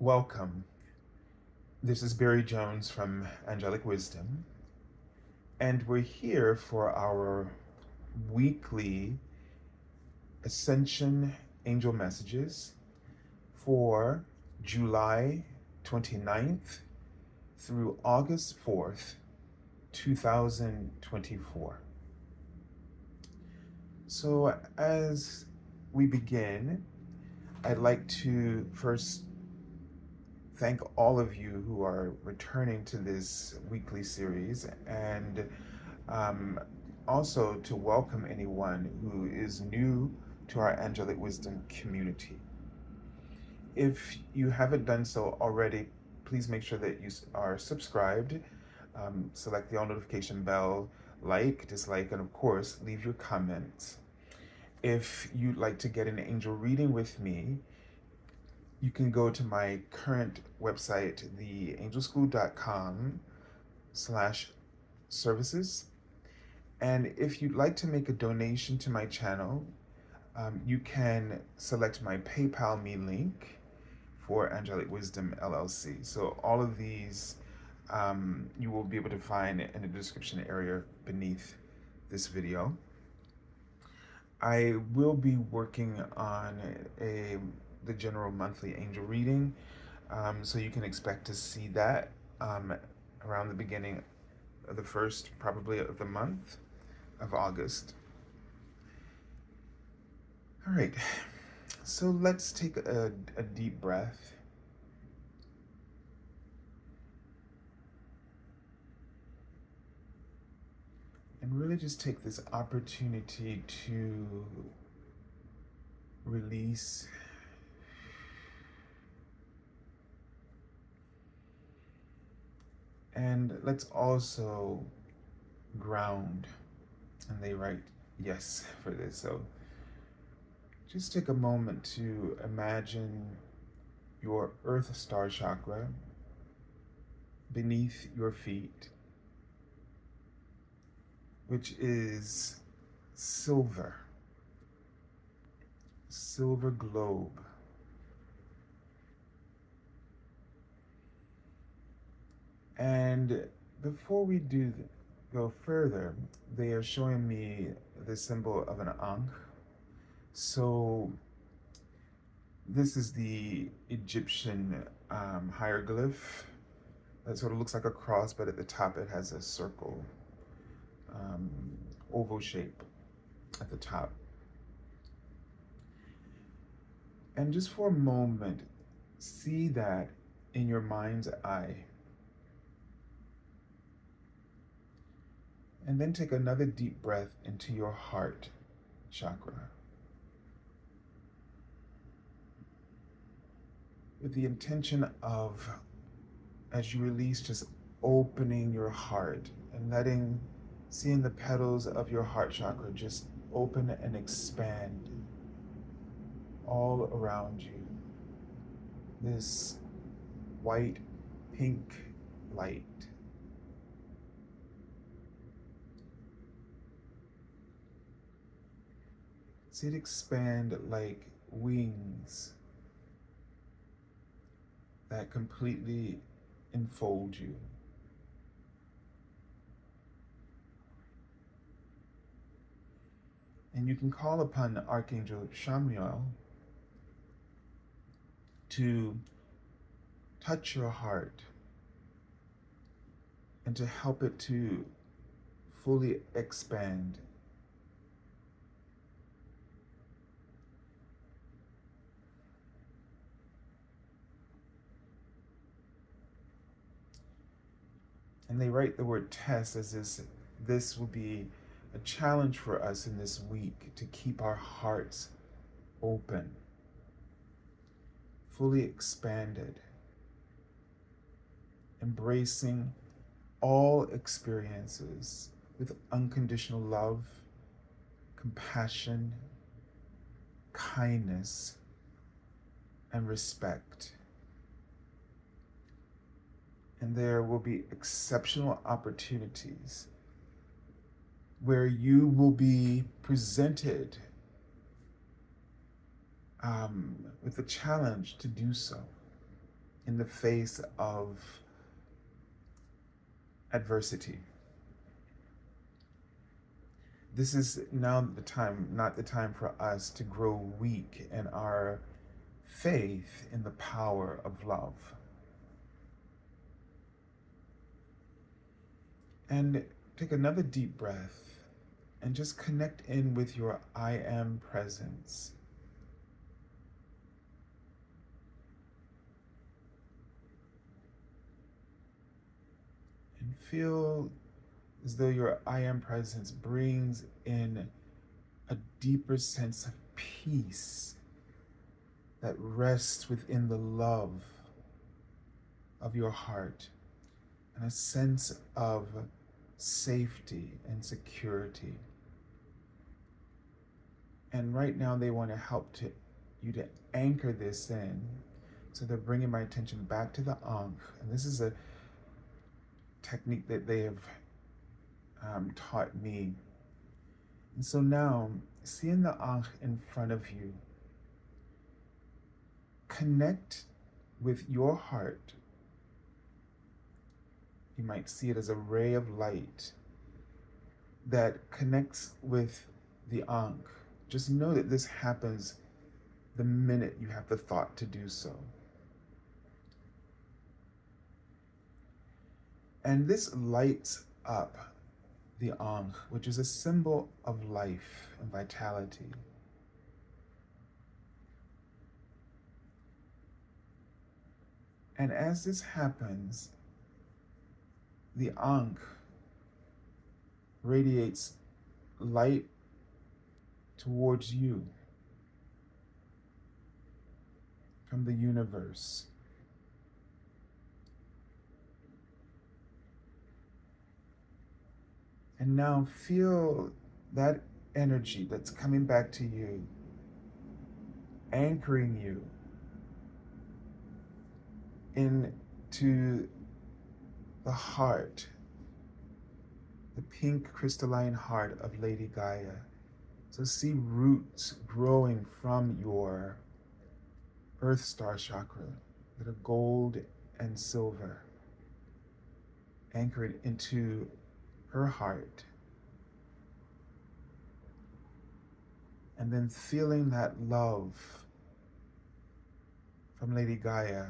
Welcome. This is Barry Jones from Angelic Wisdom, and we're here for our weekly Ascension Angel Messages for July 29th through August 4th, 2024. So, as we begin, I'd like to first thank all of you who are returning to this weekly series, and um, also to welcome anyone who is new to our Angelic Wisdom community. If you haven't done so already, please make sure that you are subscribed. Select the all notification bell, like, dislike, and of course, leave your comments. If you'd like to get an angel reading with me, you can go to my current website, theangelschool.com/services. And if you'd like to make a donation to my channel, you can select my PayPal me link for Angelic Wisdom LLC. So all of these you will be able to find in the description area beneath this video. I will be working on the general monthly angel reading, so you can expect to see that around the beginning of the first, probably of the month of August. All right, so let's take a deep breath. And really just take this opportunity to release and let's also ground. And they write yes for this. So just take a moment to imagine your Earth Star chakra beneath your feet, which is silver globe. And before we go further, they are showing me the symbol of an ankh. So this is the Egyptian hieroglyph that sort of looks like a cross, but at the top it has a circle, oval shape at the top. And just for a moment, see that in your mind's eye. And then take another deep breath into your heart chakra, with the intention of, as you release, just opening your heart and seeing the petals of your heart chakra just open and expand all around you. This white, pink light. See it expand like wings that completely enfold you. And you can call upon Archangel Chamuel to touch your heart and to help it to fully expand. And they write the word test as this will be a challenge for us in this week to keep our hearts open, fully expanded, embracing all experiences with unconditional love, compassion, kindness, and respect. And there will be exceptional opportunities where you will be presented with the challenge to do so. in the face of adversity. This is now the time, not the time for us to grow weak in our faith in the power of love. And take another deep breath and just connect in with your I am presence. And feel as though your I am presence brings in a deeper sense of peace that rests within the love of your heart, and a sense of safety and security. And right now they want to help you to anchor this in. So they're bringing my attention back to the Ankh. And this is a technique that they have taught me. And so now, seeing the Ankh in front of you, connect with your heart. You might see it as a ray of light that connects with the Ankh. Just know that this happens the minute you have the thought to do so. And this lights up the Ankh, which is a symbol of life and vitality. And as this happens, the Ankh radiates light towards you from the universe. And now feel that energy that's coming back to you, anchoring you into the heart, the pink crystalline heart of Lady Gaia. So see roots growing from your Earth Star chakra that are gold and silver, anchored into her heart. And then feeling that love from Lady Gaia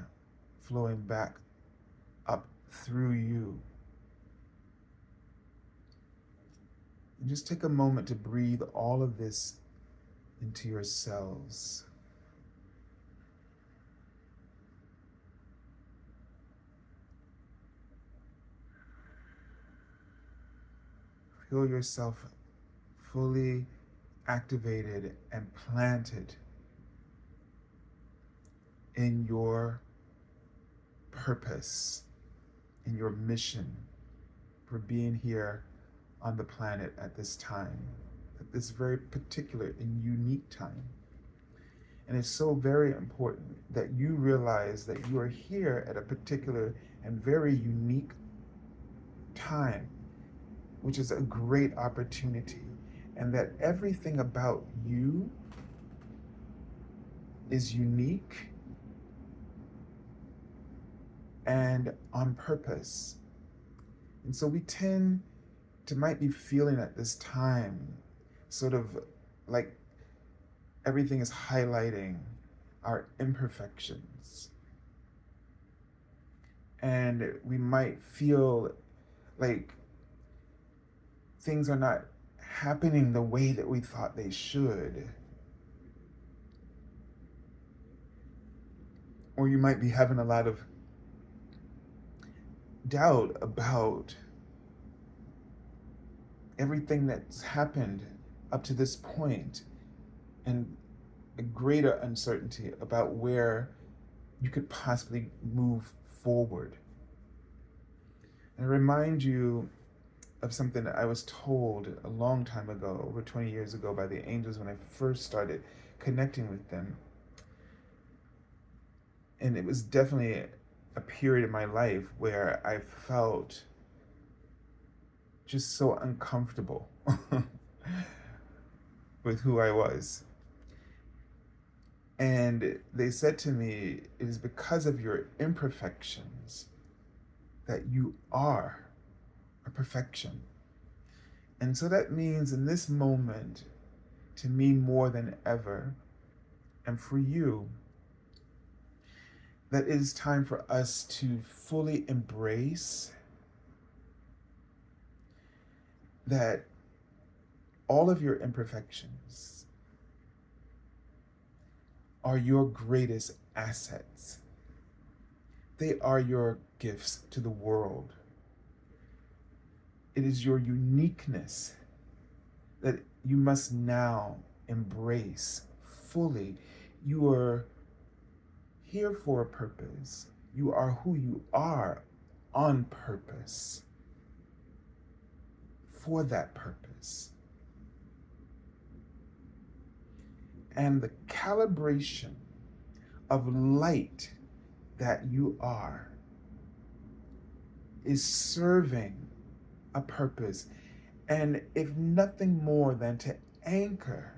flowing back up through you. And just take a moment to breathe all of this into your cells. Feel yourself fully activated and planted in your purpose, in your mission for being here on the planet at this time, at this very particular and unique time. And it's so very important that you realize that you are here at a particular and very unique time, which is a great opportunity, and that everything about you is unique and on purpose. And so we tend to might be feeling at this time sort of like everything is highlighting our imperfections. And we might feel like things are not happening the way that we thought they should. Or you might be having a lot of doubt about everything that's happened up to this point, and a greater uncertainty about where you could possibly move forward. And I remind you of something that I was told a long time ago, over 20 years ago, by the angels when I first started connecting with them. And it was definitely a period in my life where I felt just so uncomfortable with who I was. And they said to me, it is because of your imperfections that you are a perfection. And so that means in this moment, to me more than ever, and for you, that it is time for us to fully embrace that all of your imperfections are your greatest assets. They are your gifts to the world. It is your uniqueness that you must now embrace fully. You are here for a purpose. You are who you are on purpose, for that purpose. And the calibration of light that you are is serving a purpose. And if nothing more than to anchor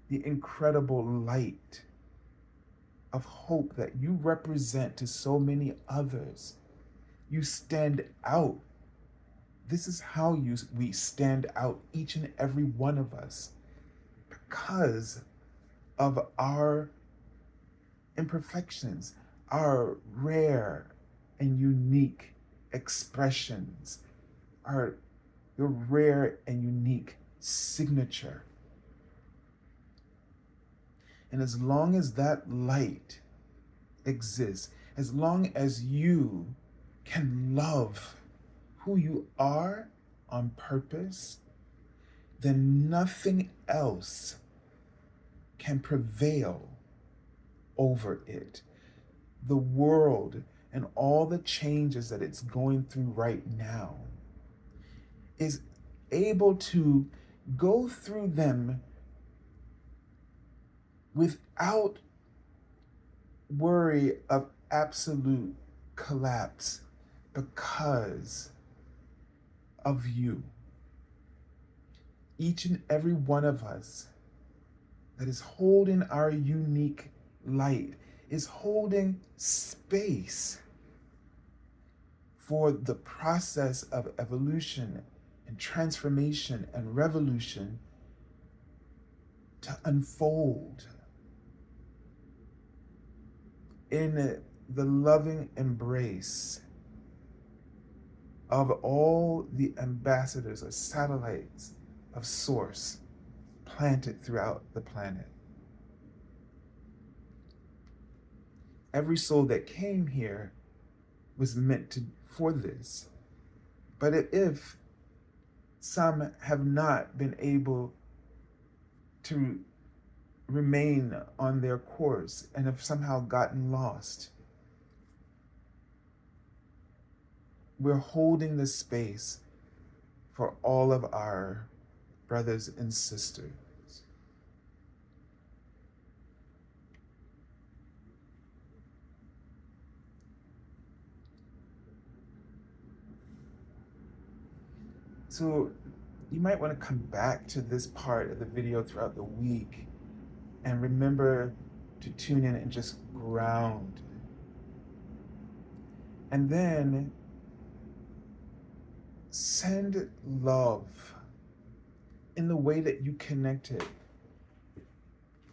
the incredible light of hope that you represent to so many others. You stand out. This is how we stand out, each and every one of us, because of our imperfections, our rare and unique expressions, your rare and unique signature. And as long as that light exists, as long as you can love who you are on purpose, then nothing else can prevail over it. The world and all the changes that it's going through right now is able to go through them without worry of absolute collapse because of you. Each and every one of us that is holding our unique light is holding space for the process of evolution and transformation and revolution to unfold in the loving embrace of all the ambassadors or satellites of Source planted throughout the planet. Every soul that came here was meant for this. But if some have not been able to remain on their course and have somehow gotten lost, we're holding the space for all of our brothers and sisters. So you might want to come back to this part of the video throughout the week and remember to tune in and just ground. And then send love in the way that you connected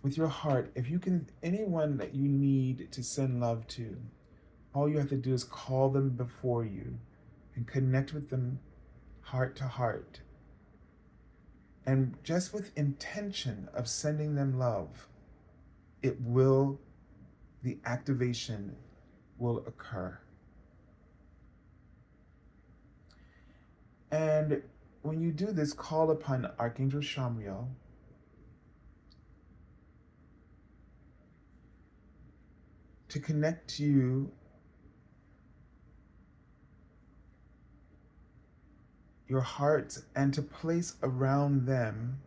with your heart. If you can, anyone that you need to send love to, all you have to do is call them before you and connect with them heart to heart. And just with intention of sending them love, the activation will occur. And when you do this, call upon Archangel Shamriel to connect you your heart and to place around them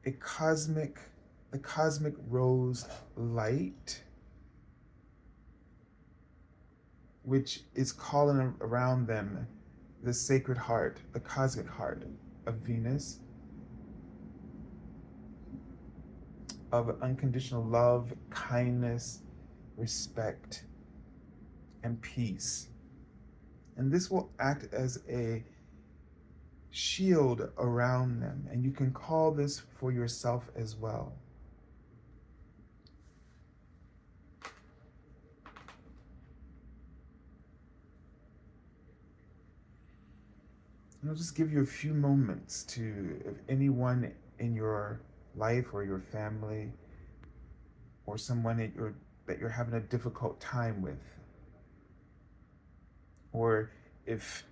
the cosmic rose light, which is calling around them the sacred heart, the cosmic heart of Venus. of unconditional love, kindness, respect, and peace. And this will act as a shield around them. And you can call this for yourself as well. And I'll just give you a few moments to, if anyone in your life or your family or someone that you're having a difficult time with, or if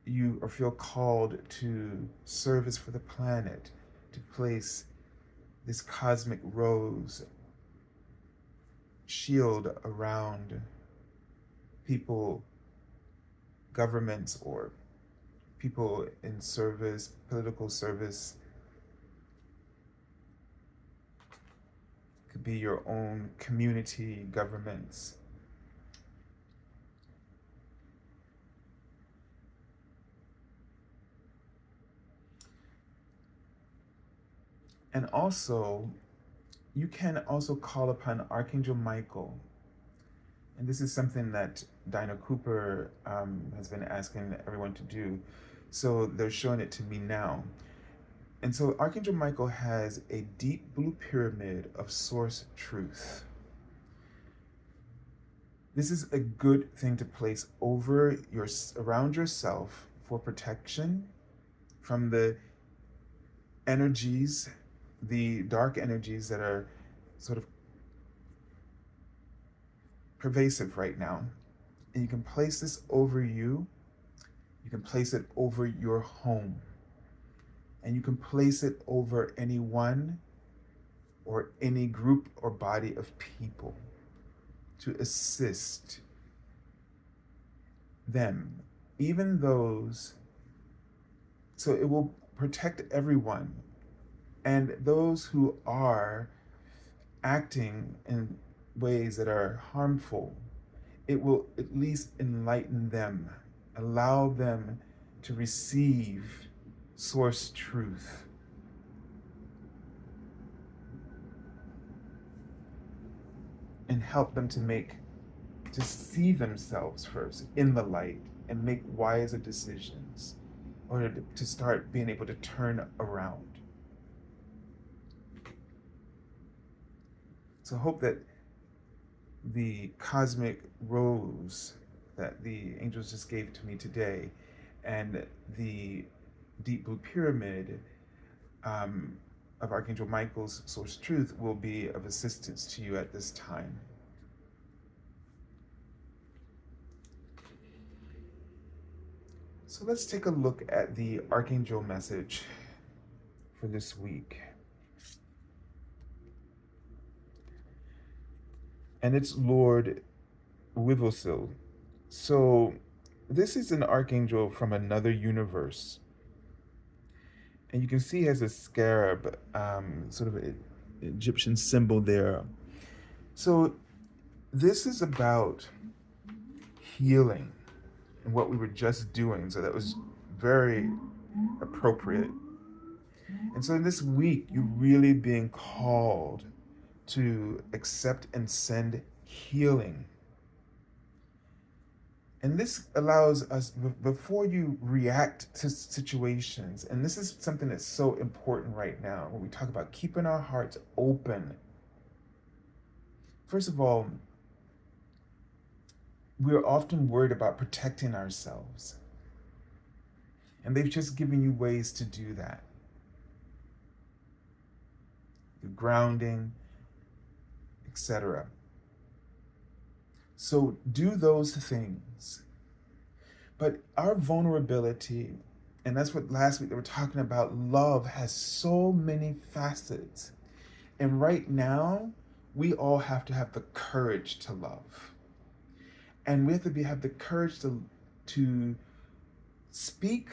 you or feel called to service for the planet, to place this cosmic rose shield around people, governments, or people in service, political service. It could be your own community governments. And also, you can also call upon Archangel Michael. And this is something that Dinah Cooper has been asking everyone to do. So they're showing it to me now. And so Archangel Michael has a deep blue pyramid of source truth. This is a good thing to place around yourself for protection from the energies, the dark energies that are sort of pervasive right now. And you can place this over you. You can place it over your home. And you can place it over anyone or any group or body of people to assist them, even those. So it will protect everyone. And those who are acting in ways that are harmful, it will at least enlighten them, allow them to receive source truth. And help them to see themselves first in the light and make wiser decisions, or to start being able to turn around. So I hope that the cosmic rose that the angels just gave to me today and the deep blue pyramid of Archangel Michael's source truth will be of assistance to you at this time. So let's take a look at the Archangel message for this week. And it's Lord Wywyvsil. So this is an archangel from another universe. And you can see he has a scarab, sort of an Egyptian symbol there. So this is about healing and what we were just doing. So that was very appropriate. And so in this week, you're really being called to accept and send healing. And this allows us, before you react to situations, and this is something that's so important right now when we talk about keeping our hearts open. First of all, we're often worried about protecting ourselves. And they've just given you ways to do that. The grounding, etc. So do those things. But our vulnerability, and that's what last week they were talking about, love has so many facets. And right now, we all have to have the courage to love. And we have to have the courage to speak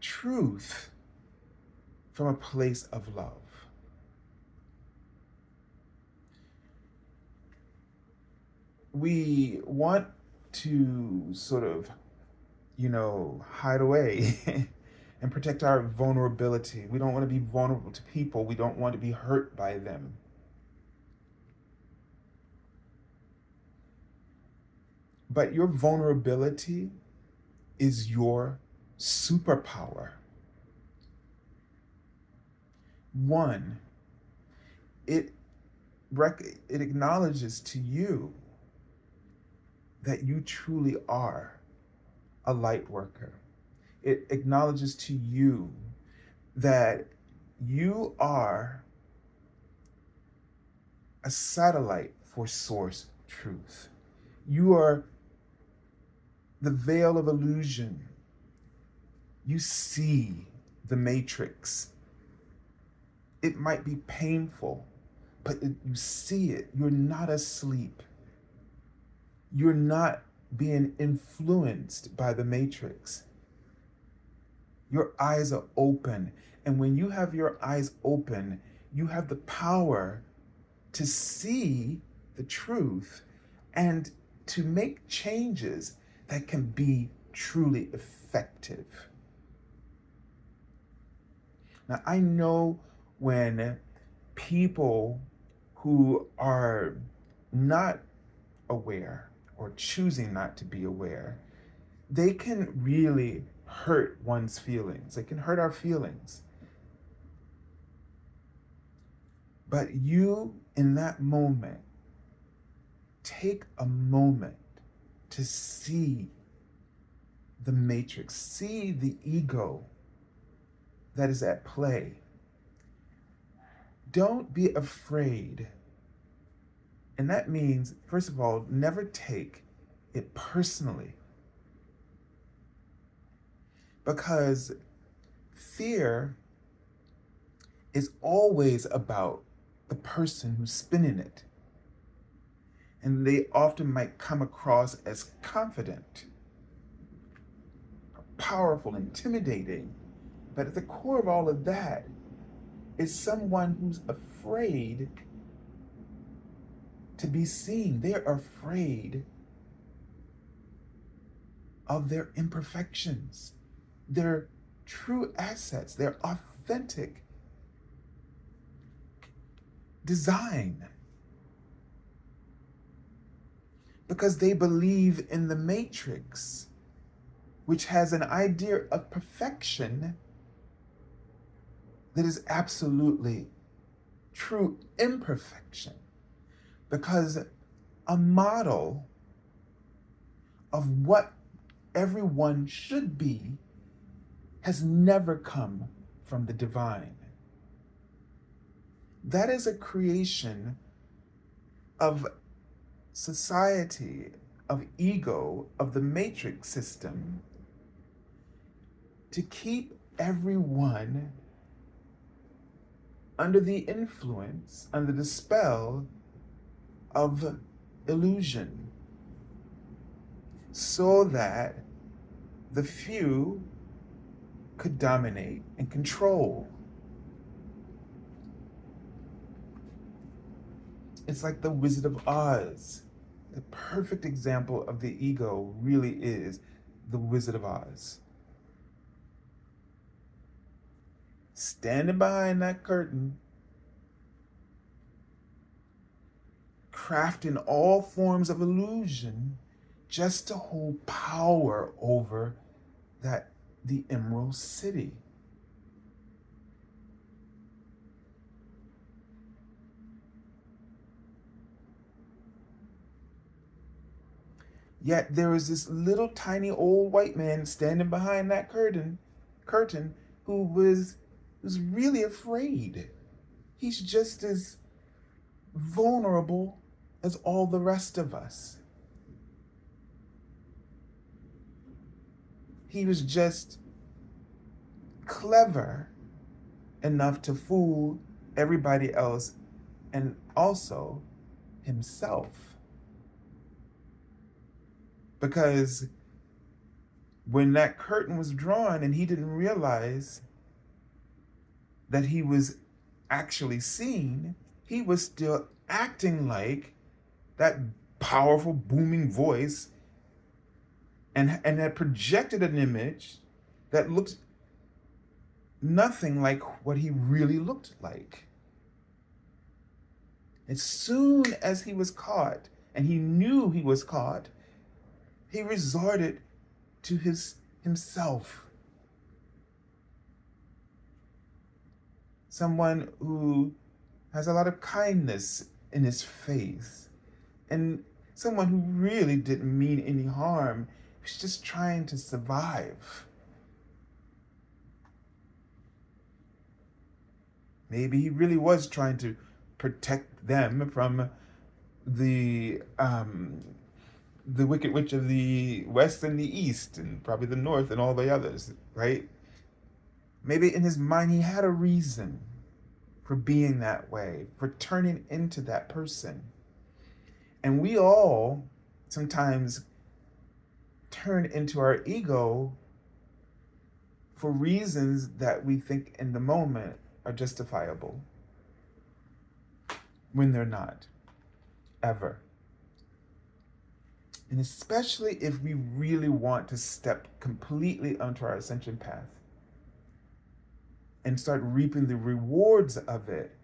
truth from a place of love. We want to sort of, hide away and protect our vulnerability. We don't want to be vulnerable to people. We don't want to be hurt by them. But your vulnerability is your superpower. One, it acknowledges to you that you truly are a light worker. It acknowledges to you that you are a satellite for source truth. You are the veil of illusion. You see the matrix. It might be painful, but you see it. You're not asleep. You're not being influenced by the matrix. Your eyes are open. And when you have your eyes open, you have the power to see the truth and to make changes that can be truly effective. Now, I know when people who are not aware or choosing not to be aware, they can really hurt one's feelings. They can hurt our feelings. But you, in that moment, take a moment to see the matrix, see the ego that is at play. Don't be afraid. And that means, first of all, never take it personally. Because fear is always about the person who's spinning it. And they often might come across as confident, powerful, intimidating. But at the core of all of that is someone who's afraid to be seen. They're afraid of their imperfections, their true assets, their authentic design. Because they believe in the matrix, which has an idea of perfection that is absolutely true imperfection. Because a model of what everyone should be has never come from the divine. That is a creation of society, of ego, of the matrix system to keep everyone under the influence, under the spell of illusion, so that the few could dominate and control. It's like the Wizard of Oz. The perfect example of the ego really is the Wizard of Oz. Standing behind that curtain, crafting all forms of illusion just to hold power over the Emerald City. Yet there was this little tiny old white man standing behind that curtain who was really afraid. He's just as vulnerable as all the rest of us. He was just clever enough to fool everybody else and also himself. Because when that curtain was drawn and he didn't realize that he was actually seen, he was still acting like that powerful booming voice and had projected an image that looked nothing like what he really looked like. As soon as he was caught, and he knew he was caught, he resorted to himself. Someone who has a lot of kindness in his face, and someone who really didn't mean any harm. He was just trying to survive. Maybe he really was trying to protect them from the Wicked Witch of the West and the East, and probably the North and all the others, right? Maybe in his mind he had a reason for being that way, for turning into that person. And we all sometimes turn into our ego for reasons that we think in the moment are justifiable, when they're not, ever. And especially if we really want to step completely onto our ascension path and start reaping the rewards of it,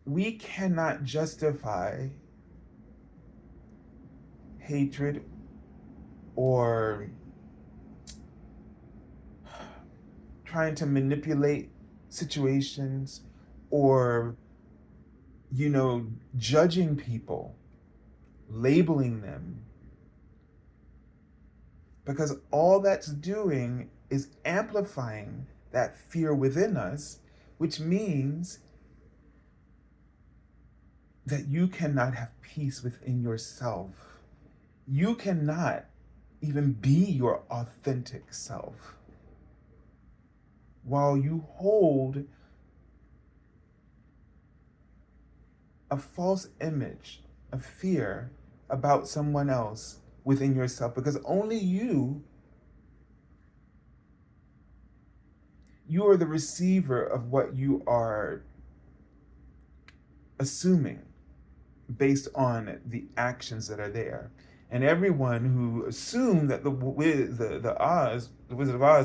we cannot justify hatred or trying to manipulate situations or, judging people, labeling them. Because all that's doing is amplifying that fear within us, which means that you cannot have peace within yourself. You cannot even be your authentic self while you hold a false image of fear about someone else within yourself, because only you are the receiver of what you are assuming based on the actions that are there. And everyone who assumed that the Wizard of Oz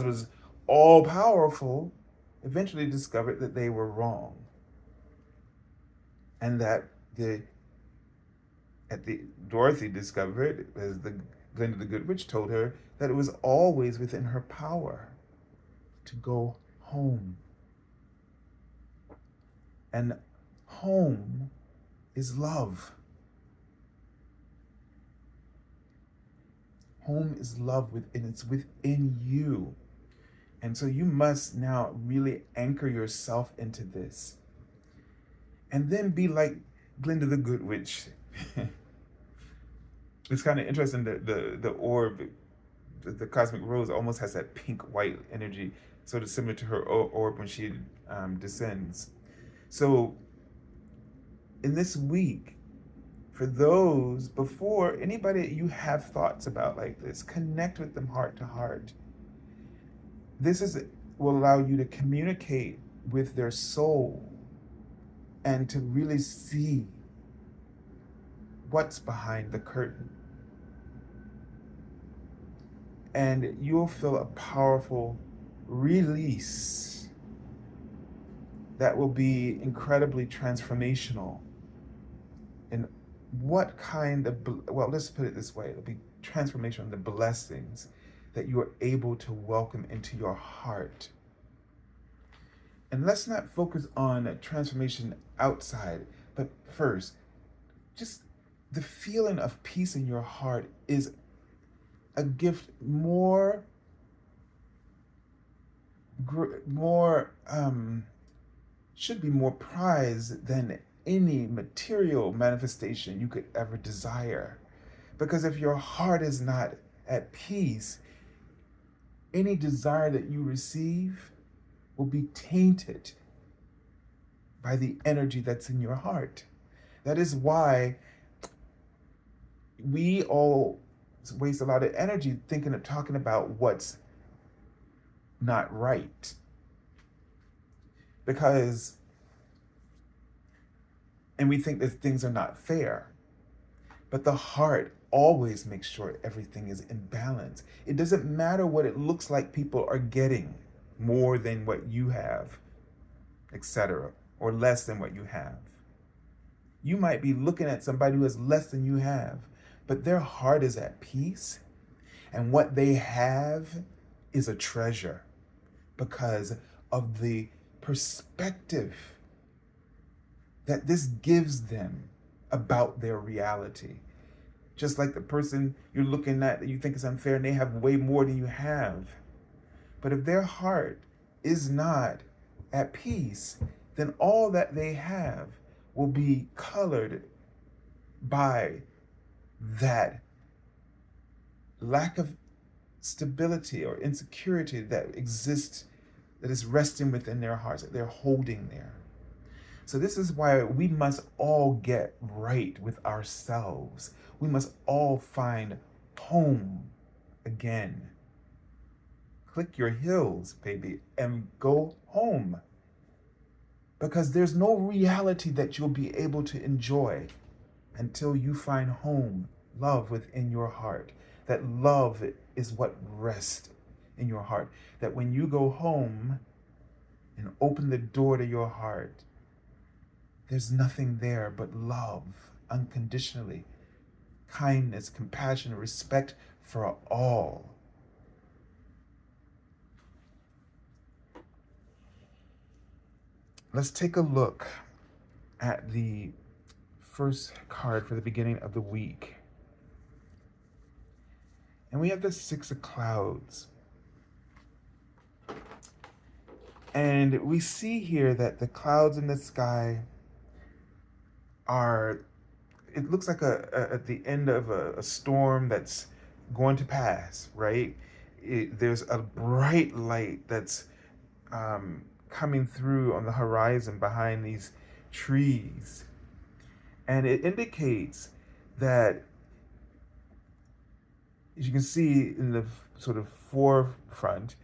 was all powerful, eventually discovered that they were wrong. And that Dorothy discovered, as Glinda the Good Witch told her, that it was always within her power to go home. And home is love. Home is love it's within you. And so you must now really anchor yourself into this. And then be like Glinda the Good Witch. It's kind of interesting that the orb, the cosmic rose, almost has that pink-white energy, sort of similar to her orb when she descends. So in this week, for those, before anybody you have thoughts about like this, connect with them heart to heart. Will allow you to communicate with their soul and to really see what's behind the curtain. And you'll feel a powerful release that will be incredibly transformational. And what kind of, let's put it this way, it'll be transformational in the blessings that you are able to welcome into your heart. And let's not focus on transformation outside, but first, just the feeling of peace in your heart is a gift should be more prized than any material manifestation you could ever desire. Because if your heart is not at peace, any desire that you receive will be tainted by the energy that's in your heart. That is why we all waste a lot of energy talking about what's not right. And we think that things are not fair. But the heart always makes sure everything is in balance. It doesn't matter what it looks like people are getting. more than what you have, etc., or less than what you have. You might be looking at somebody who has less than you have, but their heart is at peace, and what they have is a treasure because of the perspective that this gives them about their reality. Just like the person you're looking at that you think is unfair and they have way more than you have. But if their heart is not at peace, then all that they have will be colored by that lack of stability or insecurity that exists, that is resting within their hearts, that they're holding there. So this is why we must all get right with ourselves. We must all find home again. Click your heels, baby, and go home. Because there's no reality that you'll be able to enjoy until you find home, love within your heart. That love is what rests in your heart. That when you go home and open the door to your heart, there's nothing there but love, unconditionally, kindness, compassion, respect for all. Let's take a look at the first card for the beginning of the week. And we have the Six of Clouds. And we see here that the clouds in the sky are, it looks like at the end of a storm that's going to pass, right? There's a bright light that's coming through on the horizon behind these trees. And it indicates that, as you can see in the sort of forefront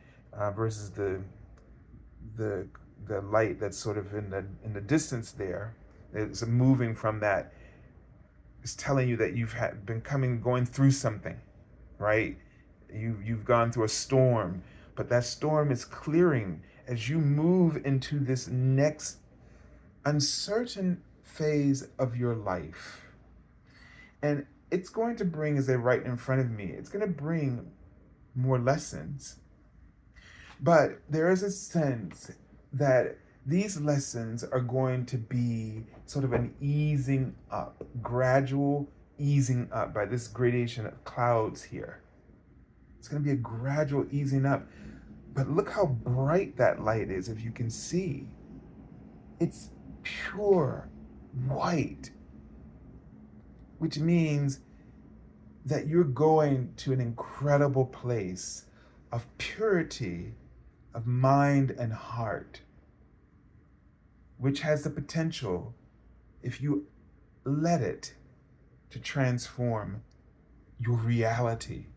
versus the light that's sort of in the distance there, it's moving from that. It's telling you that you've been going through something, right? You've gone through a storm, but that storm is clearing as you move into this next uncertain phase of your life. And it's going to bring, as they're right in front of me, it's going to bring more lessons. But there is a sense that these lessons are going to be sort of an easing up, gradual easing up by this gradation of clouds here. It's going to be a gradual easing up. But look how bright that light is, if you can see. It's pure white, which means that you're going to an incredible place of purity of mind and heart, which has the potential, if you let it, to transform your reality.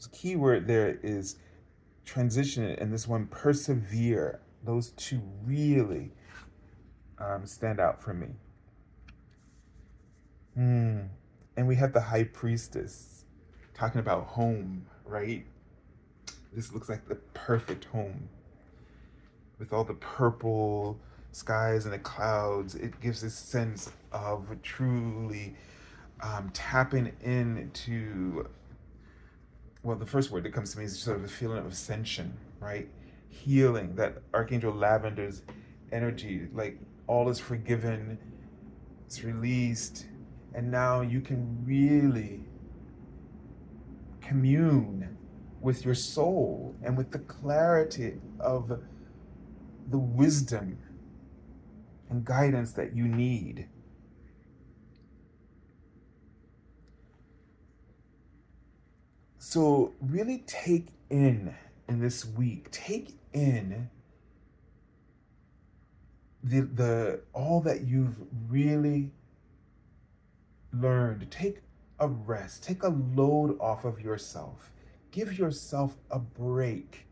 The key word there is transition, and this one, persevere. Those two really stand out for me. And we have the High Priestess talking about home, right? This looks like the perfect home. With all the purple skies and the clouds, it gives this sense of truly tapping into, well, the first word that comes to me is sort of a feeling of ascension, right? Healing, that Archangel Lavender's energy, like all is forgiven, it's released, and now you can really commune with your soul and with the clarity of the wisdom and guidance that you need. So really take in this week, take in the all that you've really learned. Take a rest, take a load off of yourself. Give yourself a break.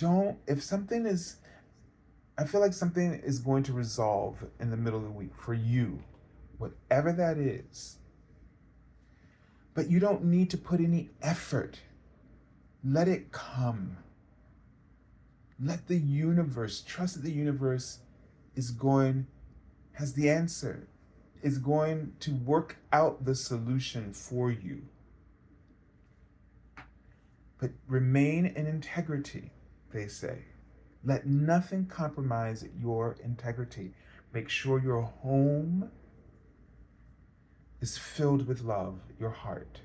If something is, I feel like something is going to resolve in the middle of the week for you, whatever that is. But you don't need to put any effort. Let it come. Let the universe, trust that the universe has the answer, is going to work out the solution for you. But remain in integrity, they say. Let nothing compromise your integrity. Make sure your home is filled with love, your heart.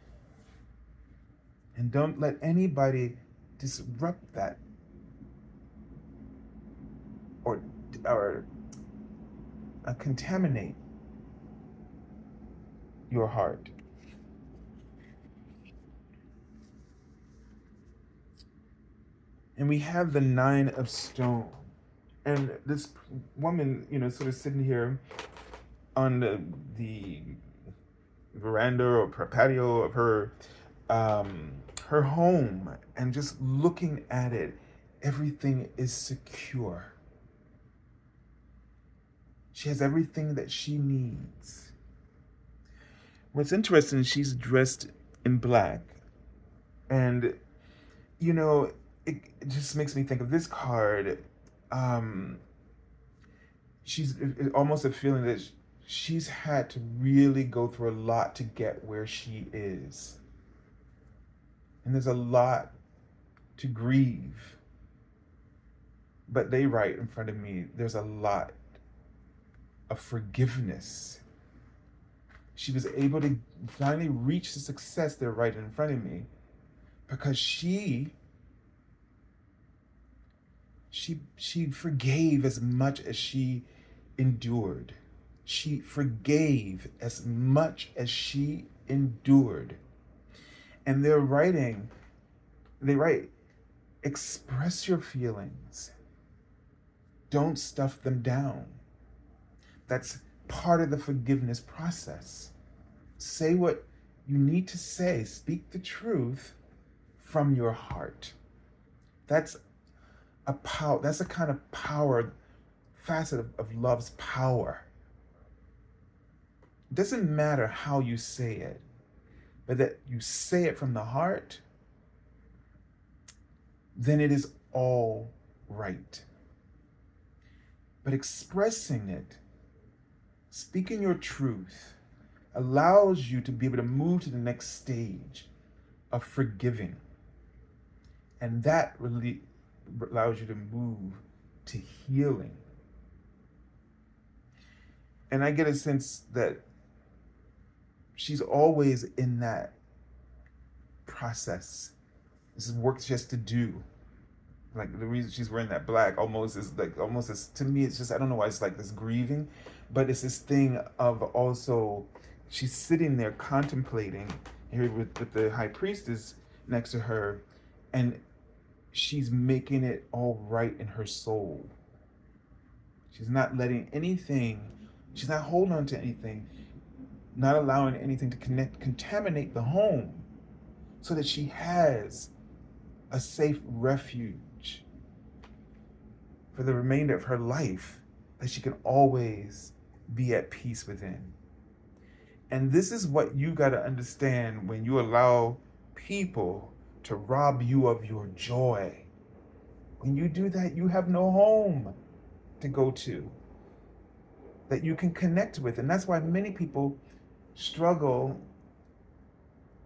And don't let anybody disrupt that or contaminate your heart. And we have the 9 of Stone. And this woman, sort of sitting here on the veranda or patio of her home, and just looking at it, everything is secure. She has everything that she needs. What's interesting, she's dressed in black. And, it just makes me think of this card. She's almost a feeling that she's had to really go through a lot to get where she is. And there's a lot to grieve. But they write in front of me, there's a lot of forgiveness. She was able to finally reach the success they're right in front of me because she forgave as much as she endured. She forgave as much as she endured. And they write, express your feelings. Don't stuff them down. That's part of the forgiveness process. Say what you need to say. Speak the truth from your heart. That's a kind of power, facet of love's power. It doesn't matter how you say it, but that you say it from the heart, then it is all right. But expressing it, speaking your truth, allows you to be able to move to the next stage of forgiving. And that really allows you to move to healing. And I get a sense that she's always in that process. This is work she has to do. Like the reason she's wearing that black almost as to me, it's just, I don't know why it's like this grieving, but it's this thing of also, she's sitting there contemplating here with the high priestess next to her, and she's making it all right in her soul. She's not letting anything, she's not holding on to anything, not allowing anything to contaminate the home, so that she has a safe refuge for the remainder of her life, that she can always be at peace within. And this is what you got to understand when you allow people to rob you of your joy. When you do that, you have no home to go to that you can connect with. And that's why many people struggle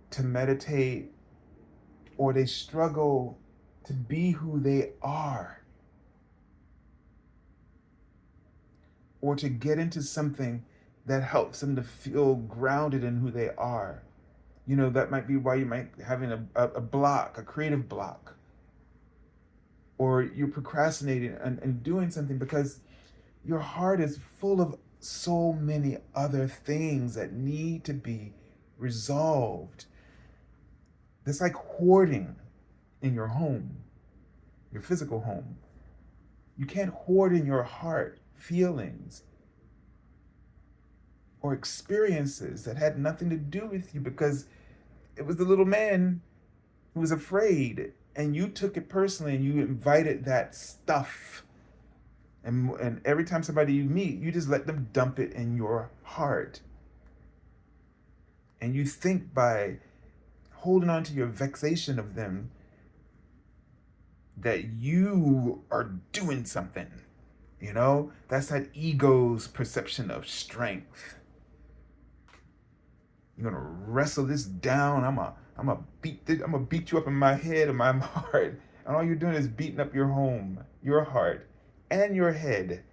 to meditate, or they struggle to be who they are, or to get into something that helps them to feel grounded in who they are. That might be why you might be having a block, a creative block, or you're procrastinating and doing something because your heart is full of so many other things that need to be resolved. That's like hoarding in your home, your physical home. You can't hoard in your heart feelings or experiences that had nothing to do with you, because it was the little man who was afraid, and you took it personally and you invited that stuff. And every time somebody you meet, you just let them dump it in your heart. And you think by holding on to your vexation of them, that you are doing something. You know, that's that ego's perception of strength. You're gonna wrestle this down. I'm gonna beat you up in my head and my heart. And all you're doing is beating up your home, your heart, and your head.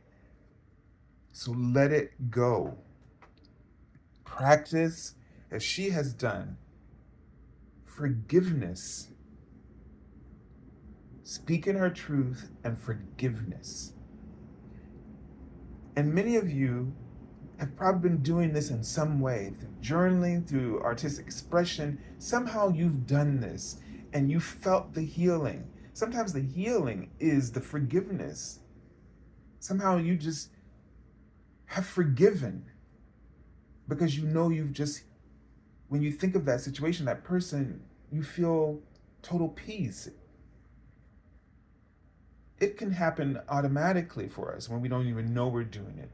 So let it go. Practice, as she has done, forgiveness. Speaking her truth and forgiveness. And many of you have probably been doing this in some way, through journaling, through artistic expression. Somehow you've done this and you felt the healing. Sometimes the healing is the forgiveness. Somehow you just have forgiven because you know you've just, when you think of that situation, that person, you feel total peace. It can happen automatically for us when we don't even know we're doing it.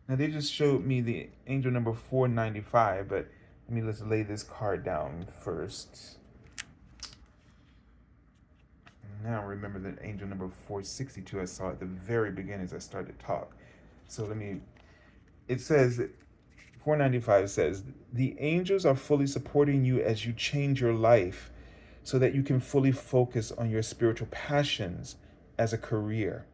Now they just showed me the angel number 495, but let's lay this card down first. Now remember that angel number 462 I saw at the very beginning as I started to talk. So it says, 495 says, the angels are fully supporting you as you change your life so that you can fully focus on your spiritual passions as a career.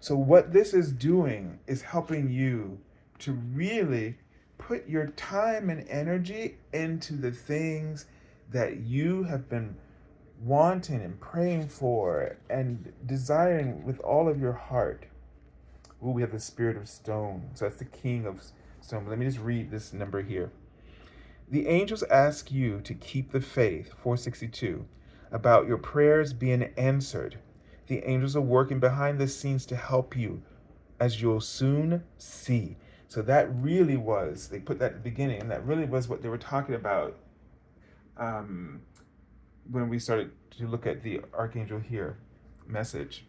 So what this is doing is helping you to really put your time and energy into the things that you have been wanting and praying for and desiring with all of your heart. Ooh, we have the Spirit of Stone. So that's the King of Stone. Let me just read this number here. The angels ask you to keep the faith, 462, about your prayers being answered. The angels are working behind the scenes to help you, as you'll soon see. So that really was, they put that at the beginning, and that really was what they were talking about when we started to look at the Archangel here message.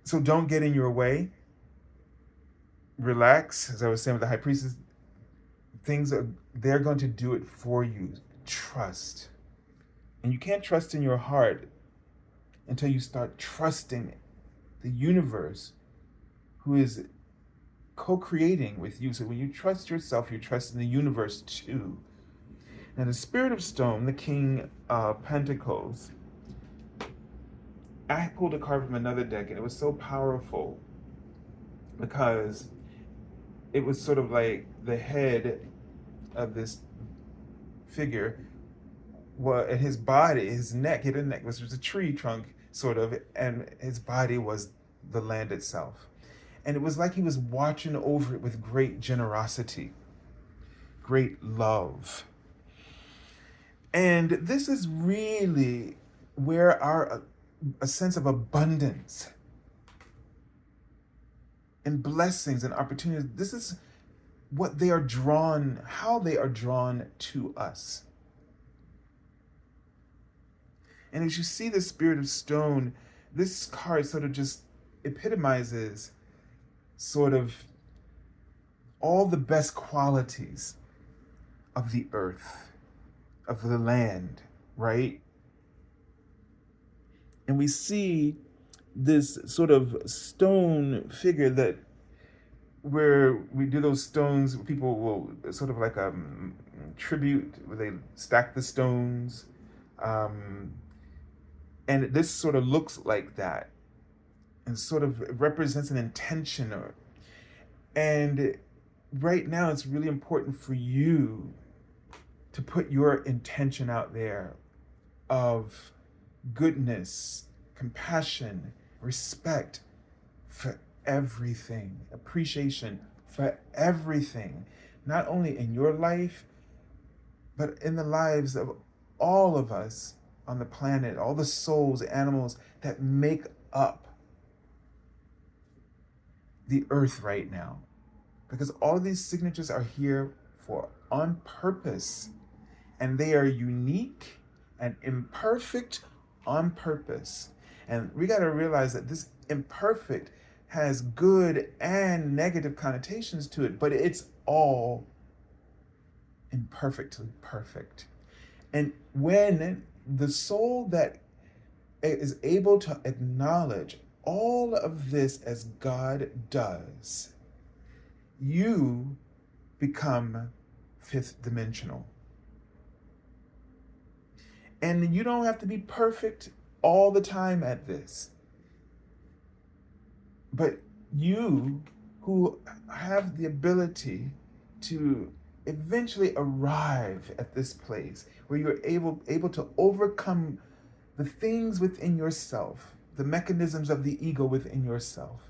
So don't get in your way. Relax, as I was saying with the High Priestess. They're going to do it for you. Trust. And you can't trust in your heart until you start trusting the universe, who is co-creating with you. So when you trust yourself, you're trusting the universe too. Now the Spirit of Stone, the King of Pentacles, I pulled a card from another deck and it was so powerful because it was sort of like the head of this figure, and his body, his neck was just a tree trunk, sort of, and his body was the land itself. And it was like he was watching over it with great generosity, great love. And this is really where a sense of abundance and blessings and opportunities, this is what how they are drawn to us. And as you see the Spirit of Stone, this card sort of just epitomizes sort of all the best qualities of the earth, of the land, right? And we see this sort of stone figure that where we do those stones, people will sort of like a tribute where they stack the stones. And this sort of looks like that and sort of represents an intention. And right now it's really important for you to put your intention out there of goodness, compassion, respect for everything, appreciation for everything, not only in your life, but in the lives of all of us on the planet, all the souls, animals that make up the earth right now. Because all of these signatures are here on purpose, and they are unique and imperfect on purpose. And we got to realize that this imperfect has good and negative connotations to it, but it's all imperfectly perfect. And when the soul that is able to acknowledge all of this as God does, you become fifth dimensional. And you don't have to be perfect all the time at this. But you who have the ability to eventually arrive at this place where you're able to overcome the things within yourself, the mechanisms of the ego within yourself,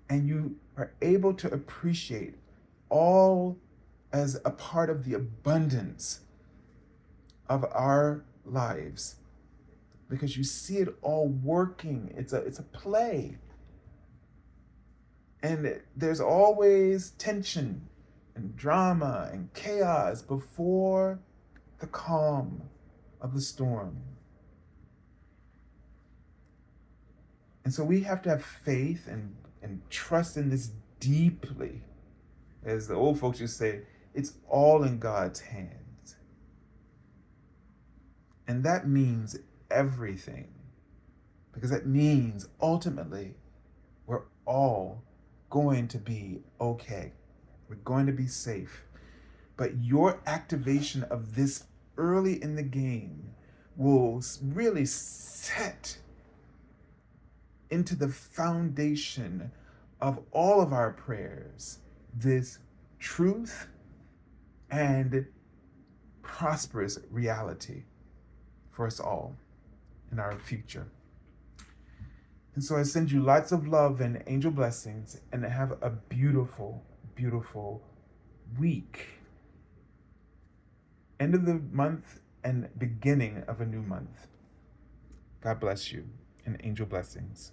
and you are able to appreciate all as a part of the abundance of our lives, because you see it all working. It's a play. And there's always tension and drama and chaos before the calm of the storm. And so we have to have faith and trust in this deeply. As the old folks used to say, it's all in God's hands. And that means everything. Because that means ultimately we're all going to be okay. We're going to be safe. But your activation of this early in the game will really set into the foundation of all of our prayers this truth and prosperous reality for us all in our future. And so I send you lots of love and angel blessings, and have a beautiful, beautiful week. End of the month and beginning of a new month. God bless you, and angel blessings.